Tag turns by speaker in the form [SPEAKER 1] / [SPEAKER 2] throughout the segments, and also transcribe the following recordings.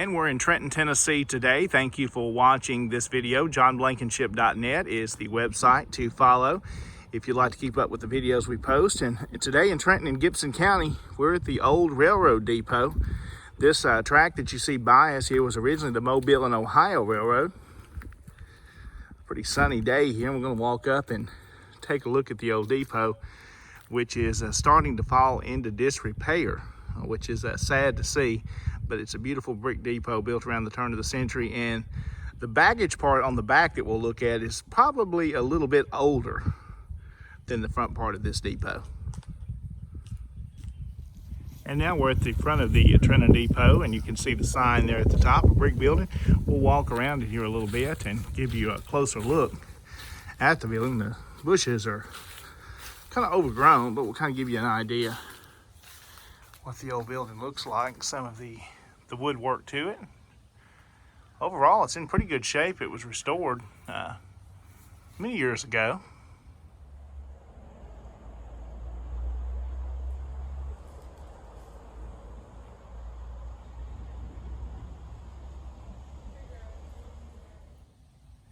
[SPEAKER 1] And we're in Trenton, Tennessee today. Thank you for watching this video. JohnBlankenship.net is the website to follow if you'd like to keep up with the videos we post. And today in Trenton and Gibson County, we're at the old railroad depot. This track that you see by us here was originally the Mobile and Ohio Railroad. Pretty sunny day here. We're going to walk up and take a look at the old depot, which is starting to fall into disrepair, which is sad to see. But it's a beautiful brick depot built around the turn of the century, and the baggage part on the back that we'll look at is probably a little bit older than the front part of this depot. And now we're at the front of the Trenton depot, and you can see the sign there at the top, a brick building. We'll walk around it here a little bit and give you a closer look at the building. The bushes are kind of overgrown, but we'll kind of give you an idea what the old building looks like, some of the woodwork to it. Overall, it's in pretty good shape. It was restored many years ago.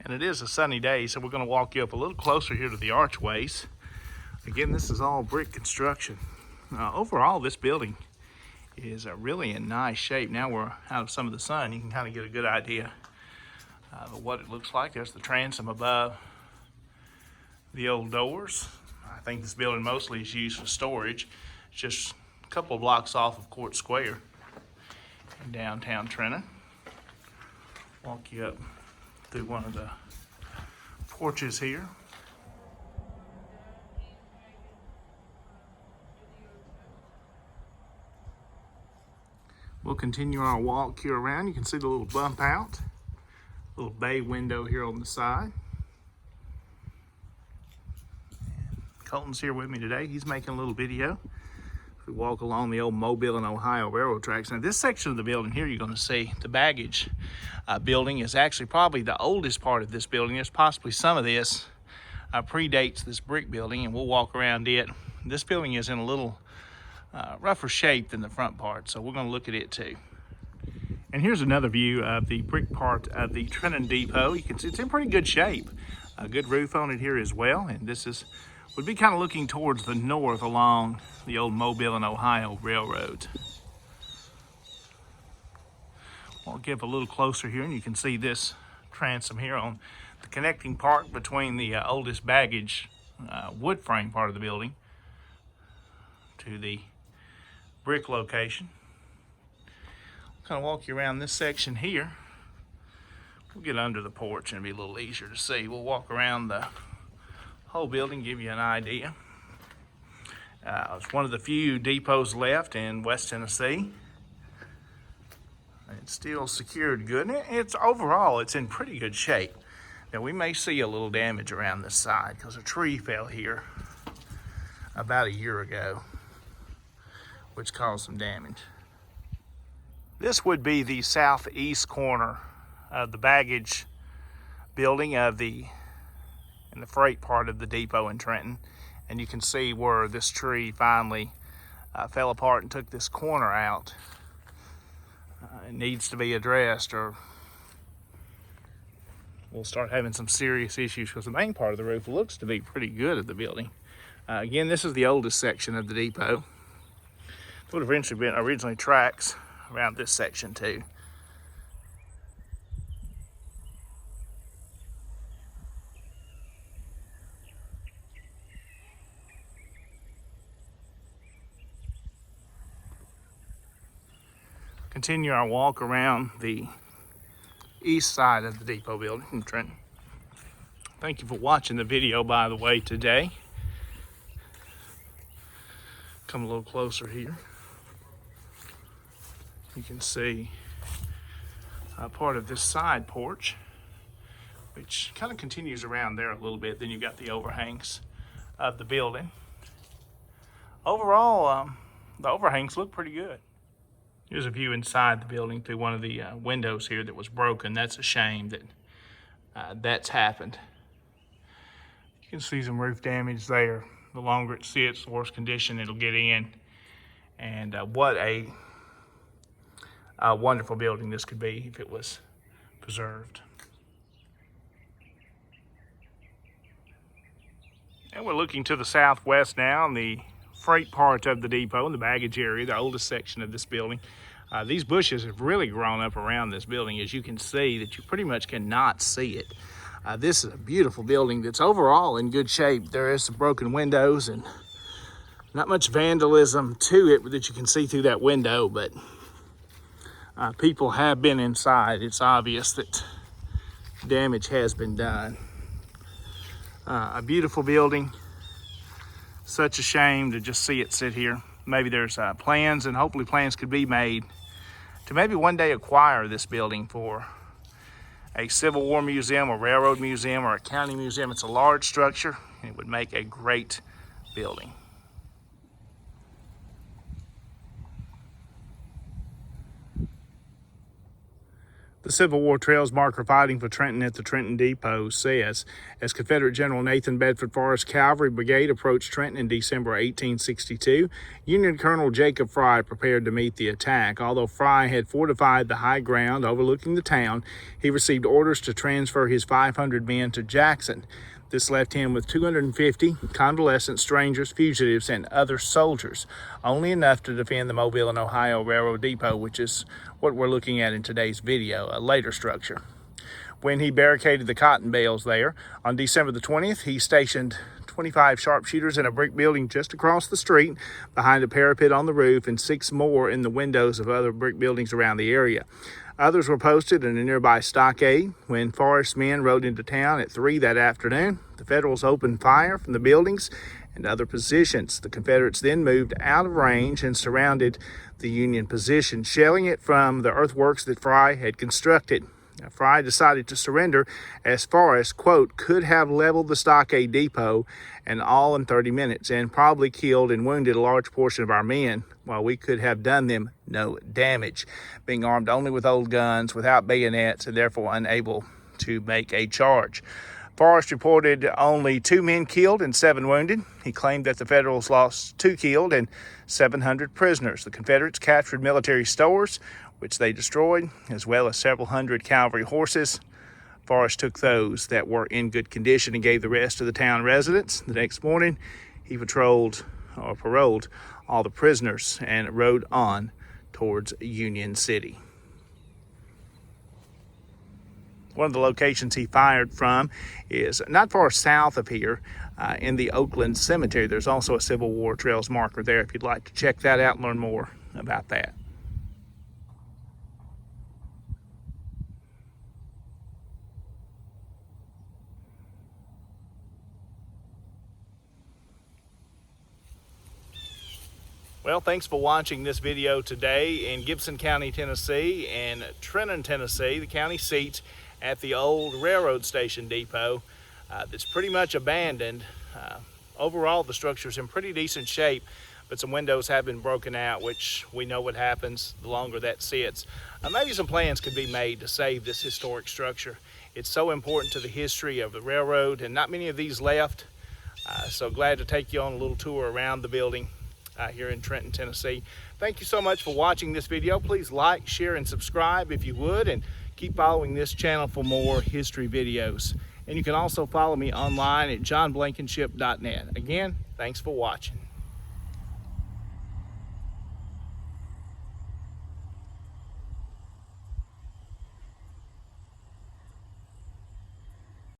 [SPEAKER 1] And it is a sunny day, so we're going to walk you up a little closer here to the archways. Again, this is all brick construction. Overall, this building is really in nice shape. Now we're out of some of the sun, you can kind of get a good idea of what it looks like. There's the transom above the old doors. I think this building mostly is used for storage. It's just a couple of blocks off of Court Square in downtown Trenton. Walk you up through one of the porches here. We'll continue our walk here around. You can see the little bump out, little bay window here on the side. And Colton's here with me today. He's making a little video. We walk along the old Mobile and Ohio Railroad tracks. Now this section of the building here, you're going to see the baggage building is actually probably the oldest part of this building. There's possibly some of this predates this brick building, and we'll walk around it. This building is in a little rougher shape than the front part, so we're going to look at it too. And here's another view of the brick part of the Trenton depot. You can see it's in pretty good shape. A good roof on it here as well, and this would be kind of looking towards the north along the old Mobile and Ohio Railroad. I'll give a little closer here, and you can see this transom here on the connecting part between the oldest baggage wood frame part of the building to the brick location. I'll kind of walk you around this section here. We'll get under the porch and it'll be a little easier to see. We'll walk around the whole building, give you an idea. It's one of the few depots left in West Tennessee. It's still secured good, and it's overall it's in pretty good shape. Now we may see a little damage around this side because a tree fell here about a year ago, which caused some damage. This would be the southeast corner of the baggage building in the freight part of the depot in Trenton. And you can see where this tree finally fell apart and took this corner out. It needs to be addressed, or we'll start having some serious issues, because the main part of the roof looks to be pretty good at the building. Again, this is the oldest section of the depot. It would have eventually been originally tracks around this section too. Continue our walk around the east side of the depot building in Trenton. Thank you for watching the video, by the way, today. Come a little closer here. You can see part of this side porch, which kind of continues around there a little bit. Then you've got the overhangs of the building. Overall, the overhangs look pretty good. Here's a view inside the building through one of the windows here that was broken. That's a shame that that's happened. You can see some roof damage there. The longer it sits, the worse condition it'll get in. And what a wonderful building this could be if it was preserved. And we're looking to the southwest now in the freight part of the depot, in the baggage area, the oldest section of this building. These bushes have really grown up around this building, as you can see, that you pretty much cannot see it. This is a beautiful building that's overall in good shape. There is some broken windows and not much vandalism to it that you can see through that window, but people have been inside. It's obvious that damage has been done. A beautiful building. Such a shame to just see it sit here. Maybe there's plans, and hopefully plans could be made to maybe one day acquire this building for a Civil War museum, a railroad museum, or a county museum. It's a large structure, and it would make a great building. The Civil War Trails marker fighting for Trenton at the Trenton Depot says, as Confederate General Nathan Bedford Forrest Cavalry Brigade approached Trenton in December 1862, Union Colonel Jacob Fry prepared to meet the attack. Although Fry had fortified the high ground overlooking the town, he received orders to transfer his 500 men to Jackson. This left him with 250 convalescent strangers, fugitives, and other soldiers, only enough to defend the Mobile and Ohio Railroad Depot, which is what we're looking at in today's video, a later structure. When he barricaded the cotton bales there, on December the 20th, he stationed 25 sharpshooters in a brick building just across the street, behind a parapet on the roof, and 6 more in the windows of other brick buildings around the area. Others were posted in a nearby stockade. When Forrest's men rode into town at 3 that afternoon, the Federals opened fire from the buildings and other positions. The Confederates then moved out of range and surrounded the Union position, shelling it from the earthworks that Fry had constructed. Now, Fry decided to surrender as Forrest, quote, could have leveled the stockade depot and all in 30 minutes and probably killed and wounded a large portion of our men, while we could have done them no damage, being armed only with old guns, without bayonets, and therefore unable to make a charge. Forrest reported only 2 men killed and 7 wounded. He claimed that the Federals lost 2 killed and 700 prisoners. The Confederates captured military stores, which they destroyed, as well as several hundred cavalry horses. Forrest took those that were in good condition and gave the rest to the town residents. The next morning, he paroled all the prisoners and rode on towards Union City. One of the locations he fired from is not far south of here, in the Oakland Cemetery. There's also a Civil War Trails marker there if you'd like to check that out and learn more about that. Well, thanks for watching this video today in Gibson County, Tennessee, and Trenton, Tennessee, the county seat at the old railroad station depot that's pretty much abandoned. Overall, the structure's in pretty decent shape, but some windows have been broken out, which we know what happens the longer that sits. Maybe some plans could be made to save this historic structure. It's so important to the history of the railroad, and not many of these left. So glad to take you on a little tour around the building here in Trenton, Tennessee. Thank you so much for watching this video. Please like, share, and subscribe if you would, and keep following this channel for more history videos. And you can also follow me online at johnblankenship.net. Again, thanks for watching.